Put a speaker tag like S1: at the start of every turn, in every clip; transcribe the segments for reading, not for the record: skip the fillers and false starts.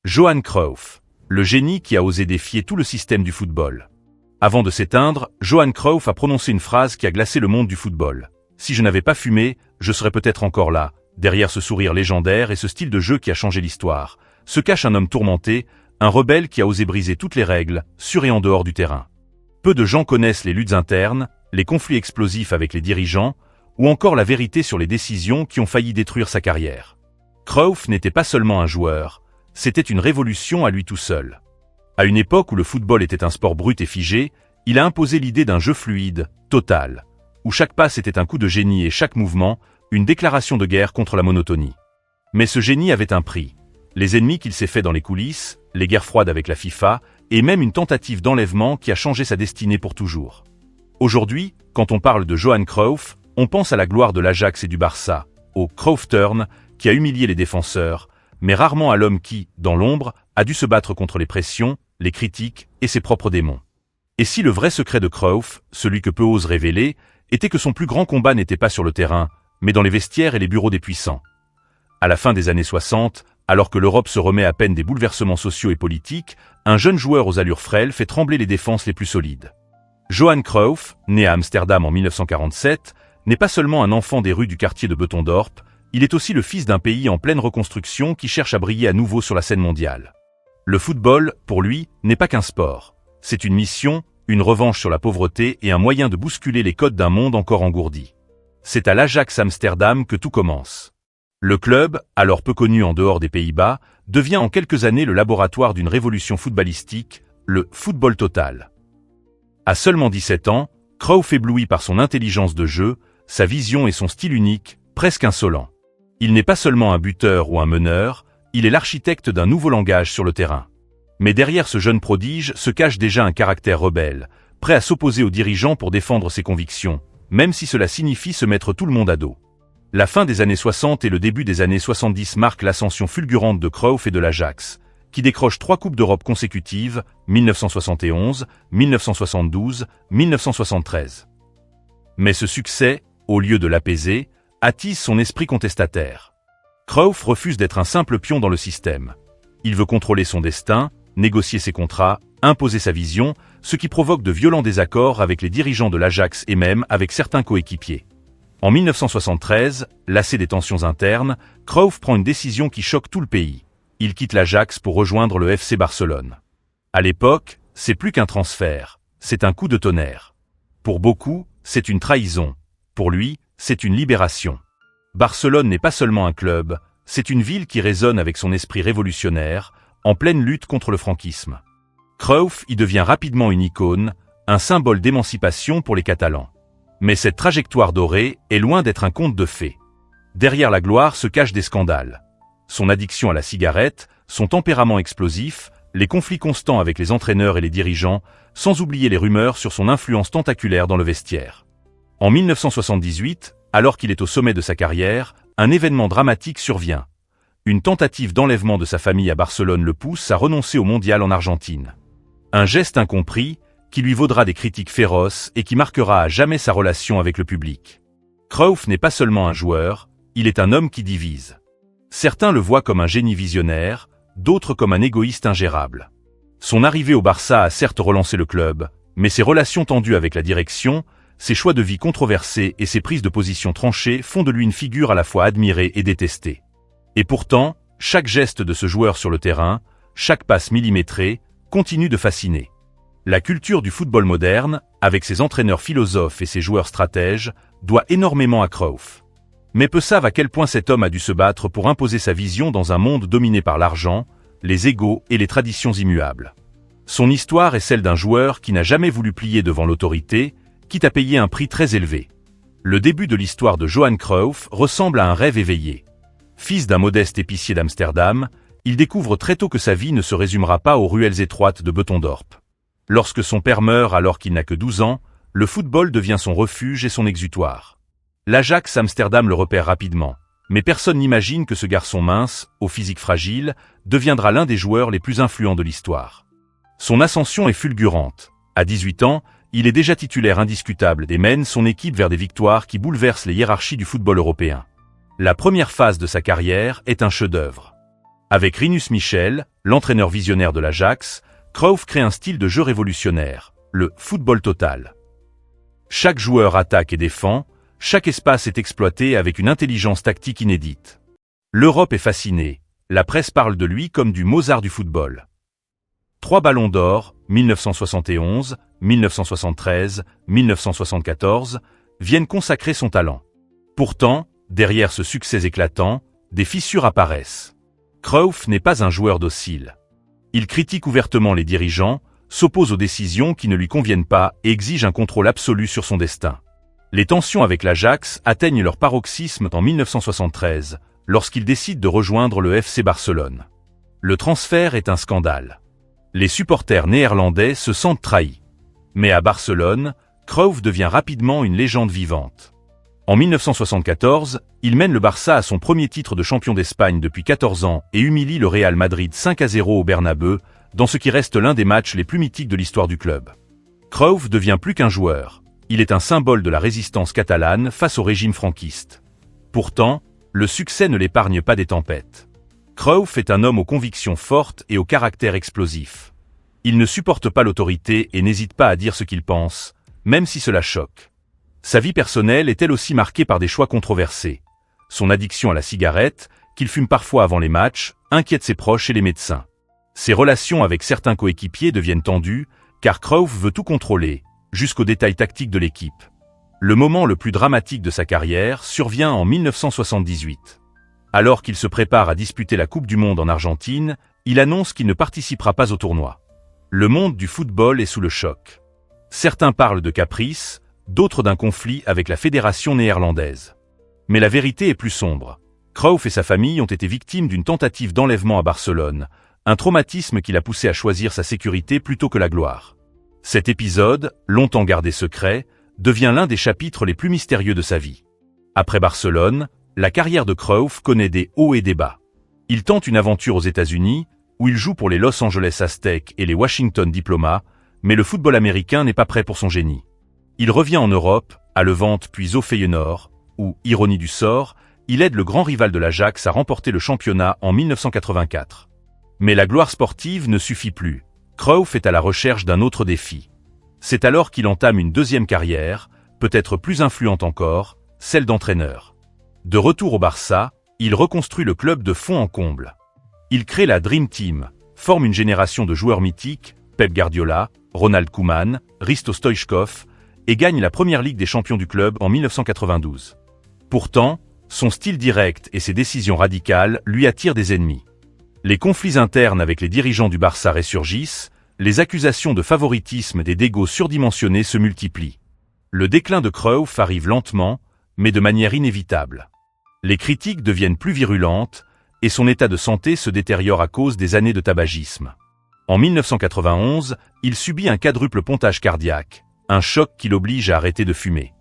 S1: Johan Cruyff, le génie qui a osé défier tout le système du football. Avant de s'éteindre, Johan Cruyff a prononcé une phrase qui a glacé le monde du football. « Si je n'avais pas fumé, je serais peut-être encore là. » Derrière ce sourire légendaire et ce style de jeu qui a changé l'histoire, se cache un homme tourmenté, un rebelle qui a osé briser toutes les règles, sur et en dehors du terrain. Peu de gens connaissent les luttes internes, les conflits explosifs avec les dirigeants, ou encore la vérité sur les décisions qui ont failli détruire sa carrière. Cruyff n'était pas seulement un joueur, c'était une révolution à lui tout seul. À une époque où le football était un sport brut et figé, il a imposé l'idée d'un jeu fluide, total, où chaque passe était un coup de génie et chaque mouvement, une déclaration de guerre contre la monotonie. Mais ce génie avait un prix. Les ennemis qu'il s'est fait dans les coulisses, les guerres froides avec la FIFA, et même une tentative d'enlèvement qui a changé sa destinée pour toujours. Aujourd'hui, quand on parle de Johan Cruyff, on pense à la gloire de l'Ajax et du Barça, au Cruyff Turn, qui a humilié les défenseurs, mais rarement à l'homme qui, dans l'ombre, a dû se battre contre les pressions, les critiques et ses propres démons. Et si le vrai secret de Cruyff, celui que peu osent révéler, était que son plus grand combat n'était pas sur le terrain, mais dans les vestiaires et les bureaux des puissants. À la fin des années 60, alors que l'Europe se remet à peine des bouleversements sociaux et politiques, un jeune joueur aux allures frêles fait trembler les défenses les plus solides. Johan Cruyff, né à Amsterdam en 1947, n'est pas seulement un enfant des rues du quartier de Beutendorp, il est aussi le fils d'un pays en pleine reconstruction qui cherche à briller à nouveau sur la scène mondiale. Le football, pour lui, n'est pas qu'un sport. C'est une mission, une revanche sur la pauvreté et un moyen de bousculer les codes d'un monde encore engourdi. C'est à l'Ajax Amsterdam que tout commence. Le club, alors peu connu en dehors des Pays-Bas, devient en quelques années le laboratoire d'une révolution footballistique, le football total. À seulement 17 ans, Cruyff éblouit par son intelligence de jeu, sa vision et son style unique, presque insolent. Il n'est pas seulement un buteur ou un meneur, il est l'architecte d'un nouveau langage sur le terrain. Mais derrière ce jeune prodige se cache déjà un caractère rebelle, prêt à s'opposer aux dirigeants pour défendre ses convictions, même si cela signifie se mettre tout le monde à dos. La fin des années 60 et le début des années 70 marquent l'ascension fulgurante de Cruyff et de l'Ajax, qui décroche 3 Coupes d'Europe consécutives, 1971, 1972, 1973. Mais ce succès, au lieu de l'apaiser, attise son esprit contestataire. Cruyff refuse d'être un simple pion dans le système. Il veut contrôler son destin, négocier ses contrats, imposer sa vision, ce qui provoque de violents désaccords avec les dirigeants de l'Ajax et même avec certains coéquipiers. En 1973, lassé des tensions internes, Cruyff prend une décision qui choque tout le pays. Il quitte l'Ajax pour rejoindre le FC Barcelone. À l'époque, c'est plus qu'un transfert, c'est un coup de tonnerre. Pour beaucoup, c'est une trahison. Pour lui, c'est une libération. Barcelone n'est pas seulement un club, c'est une ville qui résonne avec son esprit révolutionnaire, en pleine lutte contre le franquisme. Cruyff y devient rapidement une icône, un symbole d'émancipation pour les Catalans. Mais cette trajectoire dorée est loin d'être un conte de fées. Derrière la gloire se cachent des scandales. Son addiction à la cigarette, son tempérament explosif, les conflits constants avec les entraîneurs et les dirigeants, sans oublier les rumeurs sur son influence tentaculaire dans le vestiaire. En 1978, alors qu'il est au sommet de sa carrière, un événement dramatique survient. Une tentative d'enlèvement de sa famille à Barcelone le pousse à renoncer au mondial en Argentine. Un geste incompris, qui lui vaudra des critiques féroces et qui marquera à jamais sa relation avec le public. Cruyff n'est pas seulement un joueur, il est un homme qui divise. Certains le voient comme un génie visionnaire, d'autres comme un égoïste ingérable. Son arrivée au Barça a certes relancé le club, mais ses relations tendues avec la direction, ses choix de vie controversés et ses prises de position tranchées font de lui une figure à la fois admirée et détestée. Et pourtant, chaque geste de ce joueur sur le terrain, chaque passe millimétrée, continue de fasciner. La culture du football moderne, avec ses entraîneurs philosophes et ses joueurs stratèges, doit énormément à Cruyff. Mais peu savent à quel point cet homme a dû se battre pour imposer sa vision dans un monde dominé par l'argent, les égos et les traditions immuables. Son histoire est celle d'un joueur qui n'a jamais voulu plier devant l'autorité, quitte à payer un prix très élevé. Le début de l'histoire de Johan Cruyff ressemble à un rêve éveillé. Fils d'un modeste épicier d'Amsterdam, il découvre très tôt que sa vie ne se résumera pas aux ruelles étroites de Beutendorp. Lorsque son père meurt alors qu'il n'a que 12 ans, le football devient son refuge et son exutoire. L'Ajax Amsterdam le repère rapidement, mais personne n'imagine que ce garçon mince, au physique fragile, deviendra l'un des joueurs les plus influents de l'histoire. Son ascension est fulgurante. À 18 ans, il est déjà titulaire indiscutable et mène son équipe vers des victoires qui bouleversent les hiérarchies du football européen. La première phase de sa carrière est un chef-d'œuvre. Avec Rinus Michels, l'entraîneur visionnaire de l'Ajax, Cruyff crée un style de jeu révolutionnaire, le football total. Chaque joueur attaque et défend, chaque espace est exploité avec une intelligence tactique inédite. L'Europe est fascinée, la presse parle de lui comme du Mozart du football. 3 ballons d'or, 1971, 1973, 1974, viennent consacrer son talent. Pourtant, derrière ce succès éclatant, des fissures apparaissent. Cruyff n'est pas un joueur docile. Il critique ouvertement les dirigeants, s'oppose aux décisions qui ne lui conviennent pas et exige un contrôle absolu sur son destin. Les tensions avec l'Ajax atteignent leur paroxysme en 1973, lorsqu'il décide de rejoindre le FC Barcelone. Le transfert est un scandale. Les supporters néerlandais se sentent trahis. Mais à Barcelone, Cruyff devient rapidement une légende vivante. En 1974, il mène le Barça à son premier titre de champion d'Espagne depuis 14 ans et humilie le Real Madrid 5-0 au Bernabéu, dans ce qui reste l'un des matchs les plus mythiques de l'histoire du club. Cruyff devient plus qu'un joueur. Il est un symbole de la résistance catalane face au régime franquiste. Pourtant, le succès ne l'épargne pas des tempêtes. Cruyff est un homme aux convictions fortes et au caractère explosif. Il ne supporte pas l'autorité et n'hésite pas à dire ce qu'il pense, même si cela choque. Sa vie personnelle est elle aussi marquée par des choix controversés. Son addiction à la cigarette, qu'il fume parfois avant les matchs, inquiète ses proches et les médecins. Ses relations avec certains coéquipiers deviennent tendues, car Cruyff veut tout contrôler, jusqu'aux détails tactiques de l'équipe. Le moment le plus dramatique de sa carrière survient en 1978. Alors qu'il se prépare à disputer la Coupe du Monde en Argentine, il annonce qu'il ne participera pas au tournoi. Le monde du football est sous le choc. Certains parlent de caprice, d'autres d'un conflit avec la fédération néerlandaise. Mais la vérité est plus sombre. Cruyff et sa famille ont été victimes d'une tentative d'enlèvement à Barcelone, un traumatisme qui l'a poussé à choisir sa sécurité plutôt que la gloire. Cet épisode, longtemps gardé secret, devient l'un des chapitres les plus mystérieux de sa vie. Après Barcelone, la carrière de Cruyff connaît des hauts et des bas. Il tente une aventure aux États-Unis, où il joue pour les Los Angeles Aztecs et les Washington Diplomas, mais le football américain n'est pas prêt pour son génie. Il revient en Europe, à Levante puis au Feyenoord, où, ironie du sort, il aide le grand rival de l'Ajax à remporter le championnat en 1984. Mais la gloire sportive ne suffit plus. Cruyff est à la recherche d'un autre défi. C'est alors qu'il entame une deuxième carrière, peut-être plus influente encore, celle d'entraîneur. De retour au Barça, il reconstruit le club de fond en comble. Il crée la Dream Team, forme une génération de joueurs mythiques, Pep Guardiola, Ronald Koeman, Hristo Stoichkov, et gagne la première Ligue des champions du club en 1992. Pourtant, son style direct et ses décisions radicales lui attirent des ennemis. Les conflits internes avec les dirigeants du Barça ressurgissent, les accusations de favoritisme des dégos surdimensionnés se multiplient. Le déclin de Cruyff arrive lentement, mais de manière inévitable. Les critiques deviennent plus virulentes, et son état de santé se détériore à cause des années de tabagisme. En 1991, il subit un quadruple pontage cardiaque, un choc qui l'oblige à arrêter de fumer.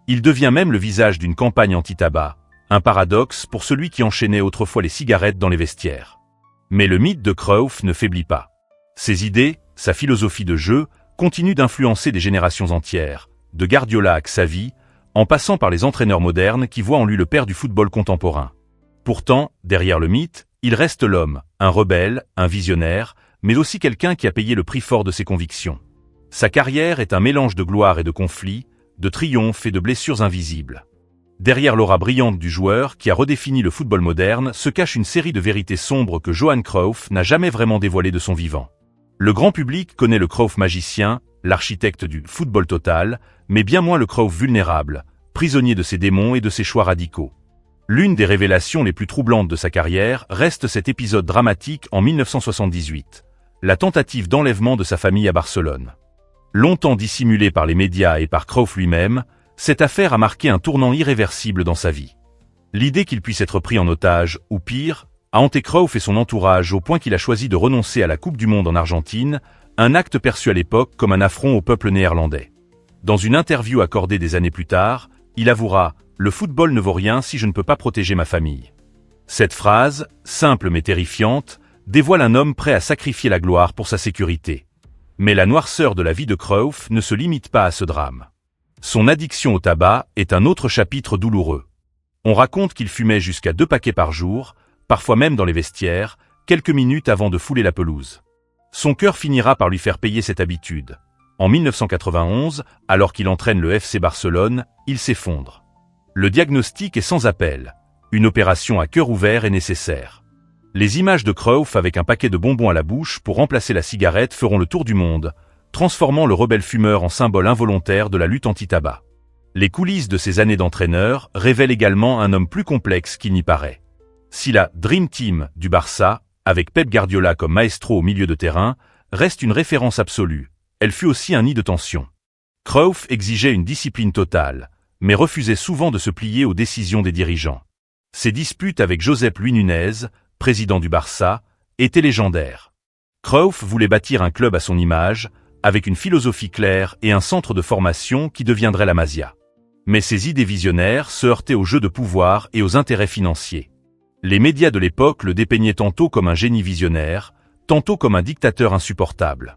S1: Il devient même le visage d'une campagne anti-tabac, un paradoxe pour celui qui enchaînait autrefois les cigarettes dans les vestiaires. Mais le mythe de Cruyff ne faiblit pas. Ses idées, sa philosophie de jeu, continuent d'influencer des générations entières, de Guardiola à Xavi, en passant par les entraîneurs modernes qui voient en lui le père du football contemporain. Pourtant, derrière le mythe, il reste l'homme, un rebelle, un visionnaire, mais aussi quelqu'un qui a payé le prix fort de ses convictions. Sa carrière est un mélange de gloire et de conflits, de triomphes et de blessures invisibles. Derrière l'aura brillante du joueur qui a redéfini le football moderne se cache une série de vérités sombres que Johan Cruyff n'a jamais vraiment dévoilées de son vivant. Le grand public connaît le Cruyff magicien, l'architecte du football total, mais bien moins le Cruyff vulnérable, prisonnier de ses démons et de ses choix radicaux. L'une des révélations les plus troublantes de sa carrière reste cet épisode dramatique en 1978, la tentative d'enlèvement de sa famille à Barcelone. Longtemps dissimulée par les médias et par Cruyff lui-même, cette affaire a marqué un tournant irréversible dans sa vie. L'idée qu'il puisse être pris en otage, ou pire, a hanté Cruyff et son entourage au point qu'il a choisi de renoncer à la Coupe du Monde en Argentine, un acte perçu à l'époque comme un affront au peuple néerlandais. Dans une interview accordée des années plus tard, il avouera « Le football ne vaut rien si je ne peux pas protéger ma famille ». Cette phrase, simple mais terrifiante, dévoile un homme prêt à sacrifier la gloire pour sa sécurité. Mais la noirceur de la vie de Cruyff ne se limite pas à ce drame. Son addiction au tabac est un autre chapitre douloureux. On raconte qu'il fumait jusqu'à 2 paquets par jour, parfois même dans les vestiaires, quelques minutes avant de fouler la pelouse. Son cœur finira par lui faire payer cette habitude. En 1991, alors qu'il entraîne le FC Barcelone, il s'effondre. Le diagnostic est sans appel. Une opération à cœur ouvert est nécessaire. Les images de Cruyff avec un paquet de bonbons à la bouche pour remplacer la cigarette feront le tour du monde, transformant le rebelle fumeur en symbole involontaire de la lutte anti-tabac. Les coulisses de ces années d'entraîneur révèlent également un homme plus complexe qu'il n'y paraît. Si la Dream Team du Barça, avec Pep Guardiola comme maestro au milieu de terrain, reste une référence absolue, elle fut aussi un nid de tension. Cruyff exigeait une discipline totale, mais refusait souvent de se plier aux décisions des dirigeants. Ses disputes avec Josep Luis Nunez, président du Barça, étaient légendaires. Cruyff voulait bâtir un club à son image, avec une philosophie claire et un centre de formation qui deviendrait la Masia. Mais ses idées visionnaires se heurtaient aux jeux de pouvoir et aux intérêts financiers. Les médias de l'époque le dépeignaient tantôt comme un génie visionnaire, tantôt comme un dictateur insupportable.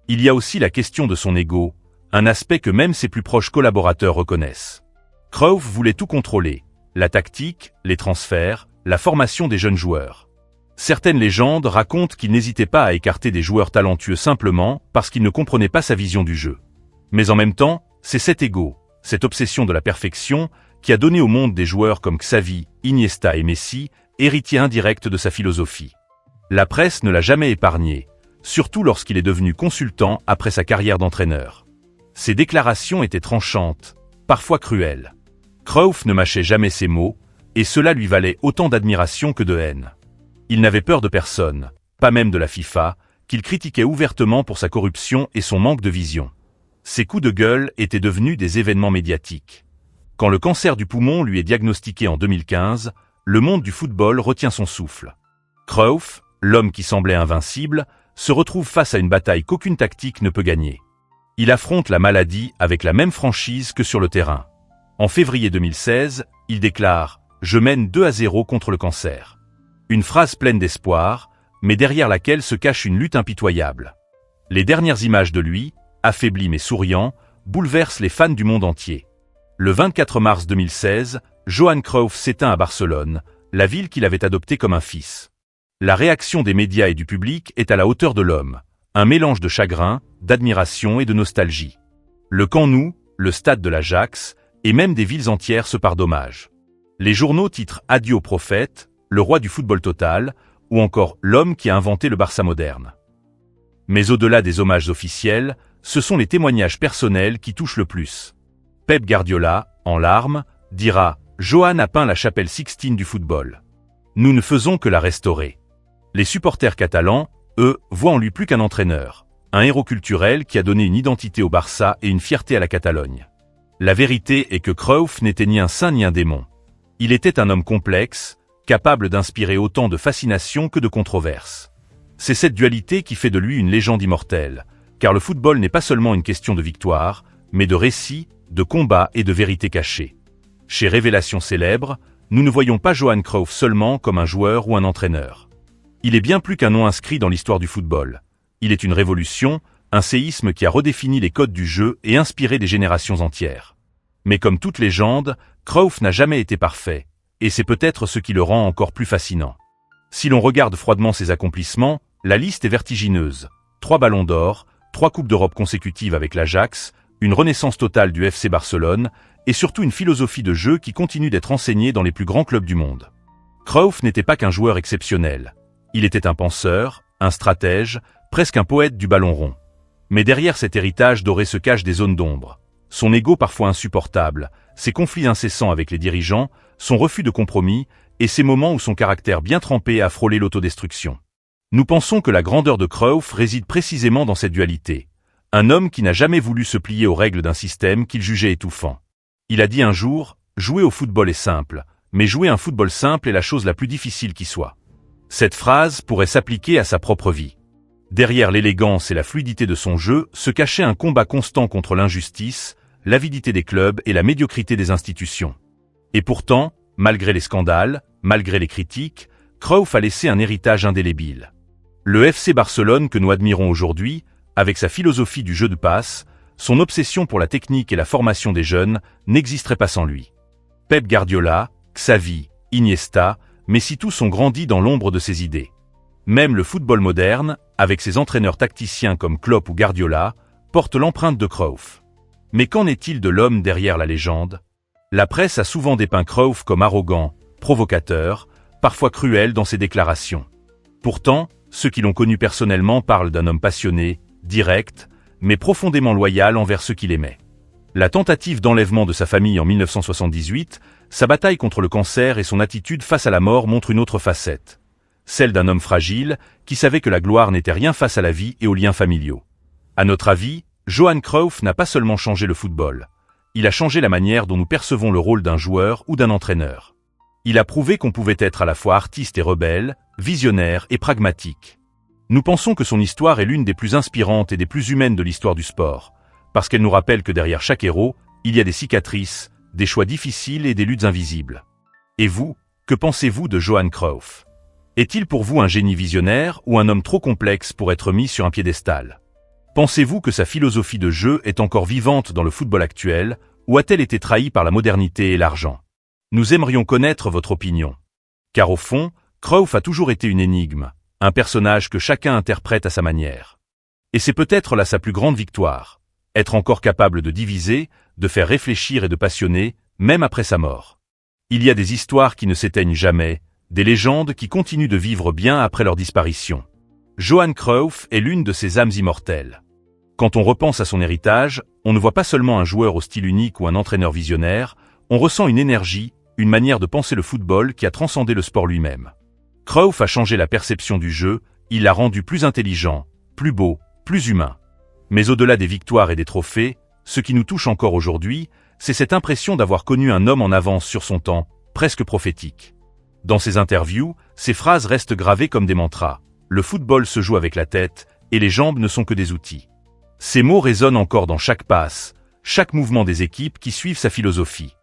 S1: Il y a aussi la question de son ego, un aspect que même ses plus proches collaborateurs reconnaissent. Cruyff voulait tout contrôler, la tactique, les transferts, la formation des jeunes joueurs. Certaines légendes racontent qu'il n'hésitait pas à écarter des joueurs talentueux simplement parce qu'ils ne comprenaient pas sa vision du jeu. Mais en même temps, c'est cet ego, cette obsession de la perfection, qui a donné au monde des joueurs comme Xavi, Iniesta et Messi, héritiers indirects de sa philosophie. La presse ne l'a jamais épargné, surtout lorsqu'il est devenu consultant après sa carrière d'entraîneur. Ses déclarations étaient tranchantes, parfois cruelles. Cruyff ne mâchait jamais ses mots, et cela lui valait autant d'admiration que de haine. Il n'avait peur de personne, pas même de la FIFA, qu'il critiquait ouvertement pour sa corruption et son manque de vision. Ses coups de gueule étaient devenus des événements médiatiques. Quand le cancer du poumon lui est diagnostiqué en 2015, le monde du football retient son souffle. Cruyff, l'homme qui semblait invincible, se retrouve face à une bataille qu'aucune tactique ne peut gagner. Il affronte la maladie avec la même franchise que sur le terrain. En février 2016, il déclare « Je mène 2-0 contre le cancer ». Une phrase pleine d'espoir, mais derrière laquelle se cache une lutte impitoyable. Les dernières images de lui, affaibli mais souriant, bouleversent les fans du monde entier. Le 24 mars 2016, Johan Cruyff s'éteint à Barcelone, la ville qu'il avait adoptée comme un fils. La réaction des médias et du public est à la hauteur de l'homme, un mélange de chagrin, d'admiration et de nostalgie. Le Camp Nou, le stade de l'Ajax, et même des villes entières se parent d'hommages. Les journaux titrent « Adieu au prophète », le roi du football total, ou encore l'homme qui a inventé le Barça moderne. Mais au-delà des hommages officiels, ce sont les témoignages personnels qui touchent le plus. Pep Guardiola, en larmes, dira « Johan a peint la chapelle Sixtine du football. Nous ne faisons que la restaurer. » Les supporters catalans, eux, voient en lui plus qu'un entraîneur, un héros culturel qui a donné une identité au Barça et une fierté à la Catalogne. La vérité est que Cruyff n'était ni un saint ni un démon. Il était un homme complexe, capable d'inspirer autant de fascination que de controverse. C'est cette dualité qui fait de lui une légende immortelle, car le football n'est pas seulement une question de victoire, mais de récit, de combat et de vérité cachée. Chez Révélation Célèbre, nous ne voyons pas Johan Cruyff seulement comme un joueur ou un entraîneur. Il est bien plus qu'un nom inscrit dans l'histoire du football. Il est une révolution, un séisme qui a redéfini les codes du jeu et inspiré des générations entières. Mais comme toute légende, Cruyff n'a jamais été parfait, et c'est peut-être ce qui le rend encore plus fascinant. Si l'on regarde froidement ses accomplissements, la liste est vertigineuse. 3 ballons d'or, 3 coupes d'Europe consécutives avec l'Ajax, une renaissance totale du FC Barcelone, et surtout une philosophie de jeu qui continue d'être enseignée dans les plus grands clubs du monde. Cruyff n'était pas qu'un joueur exceptionnel. Il était un penseur, un stratège, presque un poète du ballon rond. Mais derrière cet héritage doré se cachent des zones d'ombre. Son ego parfois insupportable, ses conflits incessants avec les dirigeants, son refus de compromis, et ces moments où son caractère bien trempé a frôlé l'autodestruction. Nous pensons que la grandeur de Cruyff réside précisément dans cette dualité. Un homme qui n'a jamais voulu se plier aux règles d'un système qu'il jugeait étouffant. Il a dit un jour, « Jouer au football est simple, mais jouer un football simple est la chose la plus difficile qui soit. » Cette phrase pourrait s'appliquer à sa propre vie. Derrière l'élégance et la fluidité de son jeu se cachait un combat constant contre l'injustice, l'avidité des clubs et la médiocrité des institutions. Et pourtant, malgré les scandales, malgré les critiques, Cruyff a laissé un héritage indélébile. Le FC Barcelone que nous admirons aujourd'hui, avec sa philosophie du jeu de passe, son obsession pour la technique et la formation des jeunes, n'existerait pas sans lui. Pep Guardiola, Xavi, Iniesta, Messi tous ont grandi dans l'ombre de ses idées. Même le football moderne, avec ses entraîneurs tacticiens comme Klopp ou Guardiola, porte l'empreinte de Cruyff. Mais qu'en est-il de l'homme derrière la légende? La presse a souvent dépeint Cruyff comme arrogant, provocateur, parfois cruel dans ses déclarations. Pourtant, ceux qui l'ont connu personnellement parlent d'un homme passionné, direct, mais profondément loyal envers ceux qu'il aimait. La tentative d'enlèvement de sa famille en 1978, sa bataille contre le cancer et son attitude face à la mort montrent une autre facette. Celle d'un homme fragile, qui savait que la gloire n'était rien face à la vie et aux liens familiaux. À notre avis, Johan Cruyff n'a pas seulement changé le football. Il a changé la manière dont nous percevons le rôle d'un joueur ou d'un entraîneur. Il a prouvé qu'on pouvait être à la fois artiste et rebelle, visionnaire et pragmatique. Nous pensons que son histoire est l'une des plus inspirantes et des plus humaines de l'histoire du sport, parce qu'elle nous rappelle que derrière chaque héros, il y a des cicatrices, des choix difficiles et des luttes invisibles. Et vous, que pensez-vous de Johan Cruyff? Est-il pour vous un génie visionnaire ou un homme trop complexe pour être mis sur un piédestal? Pensez-vous que sa philosophie de jeu est encore vivante dans le football actuel, ou a-t-elle été trahie par la modernité et l'argent? Nous aimerions connaître votre opinion. Car au fond, Cruyff a toujours été une énigme, un personnage que chacun interprète à sa manière. Et c'est peut-être là sa plus grande victoire, être encore capable de diviser, de faire réfléchir et de passionner, même après sa mort. Il y a des histoires qui ne s'éteignent jamais, des légendes qui continuent de vivre bien après leur disparition. Johan Cruyff est l'une de ces âmes immortelles. Quand on repense à son héritage, on ne voit pas seulement un joueur au style unique ou un entraîneur visionnaire, on ressent une énergie, une manière de penser le football qui a transcendé le sport lui-même. Cruyff a changé la perception du jeu, il l'a rendu plus intelligent, plus beau, plus humain. Mais au-delà des victoires et des trophées, ce qui nous touche encore aujourd'hui, c'est cette impression d'avoir connu un homme en avance sur son temps, presque prophétique. Dans ses interviews, ses phrases restent gravées comme des mantras. Le football se joue avec la tête, et les jambes ne sont que des outils. Ces mots résonnent encore dans chaque passe, chaque mouvement des équipes qui suivent sa philosophie.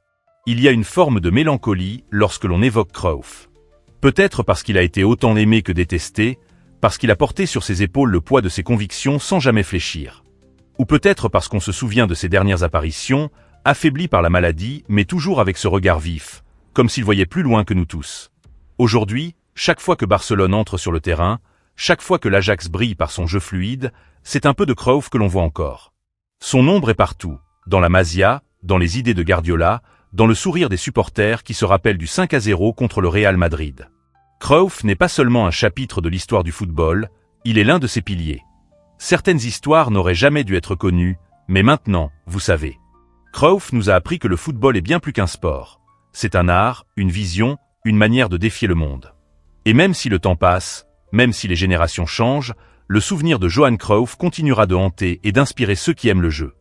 S1: Il y a une forme de mélancolie lorsque l'on évoque Cruyff. Peut-être parce qu'il a été autant aimé que détesté, parce qu'il a porté sur ses épaules le poids de ses convictions sans jamais fléchir. Ou peut-être parce qu'on se souvient de ses dernières apparitions, affaibli par la maladie, mais toujours avec ce regard vif, comme s'il voyait plus loin que nous tous. Aujourd'hui, chaque fois que Barcelone entre sur le terrain, chaque fois que l'Ajax brille par son jeu fluide, c'est un peu de Cruyff que l'on voit encore. Son ombre est partout, dans la Masia, dans les idées de Guardiola, dans le sourire des supporters qui se rappellent du 5-0 contre le Real Madrid. Cruyff n'est pas seulement un chapitre de l'histoire du football, il est l'un de ses piliers. Certaines histoires n'auraient jamais dû être connues, mais maintenant, vous savez. Cruyff nous a appris que le football est bien plus qu'un sport. C'est un art, une vision, une manière de défier le monde. Et même si le temps passe, même si les générations changent, le souvenir de Johan Cruyff continuera de hanter et d'inspirer ceux qui aiment le jeu.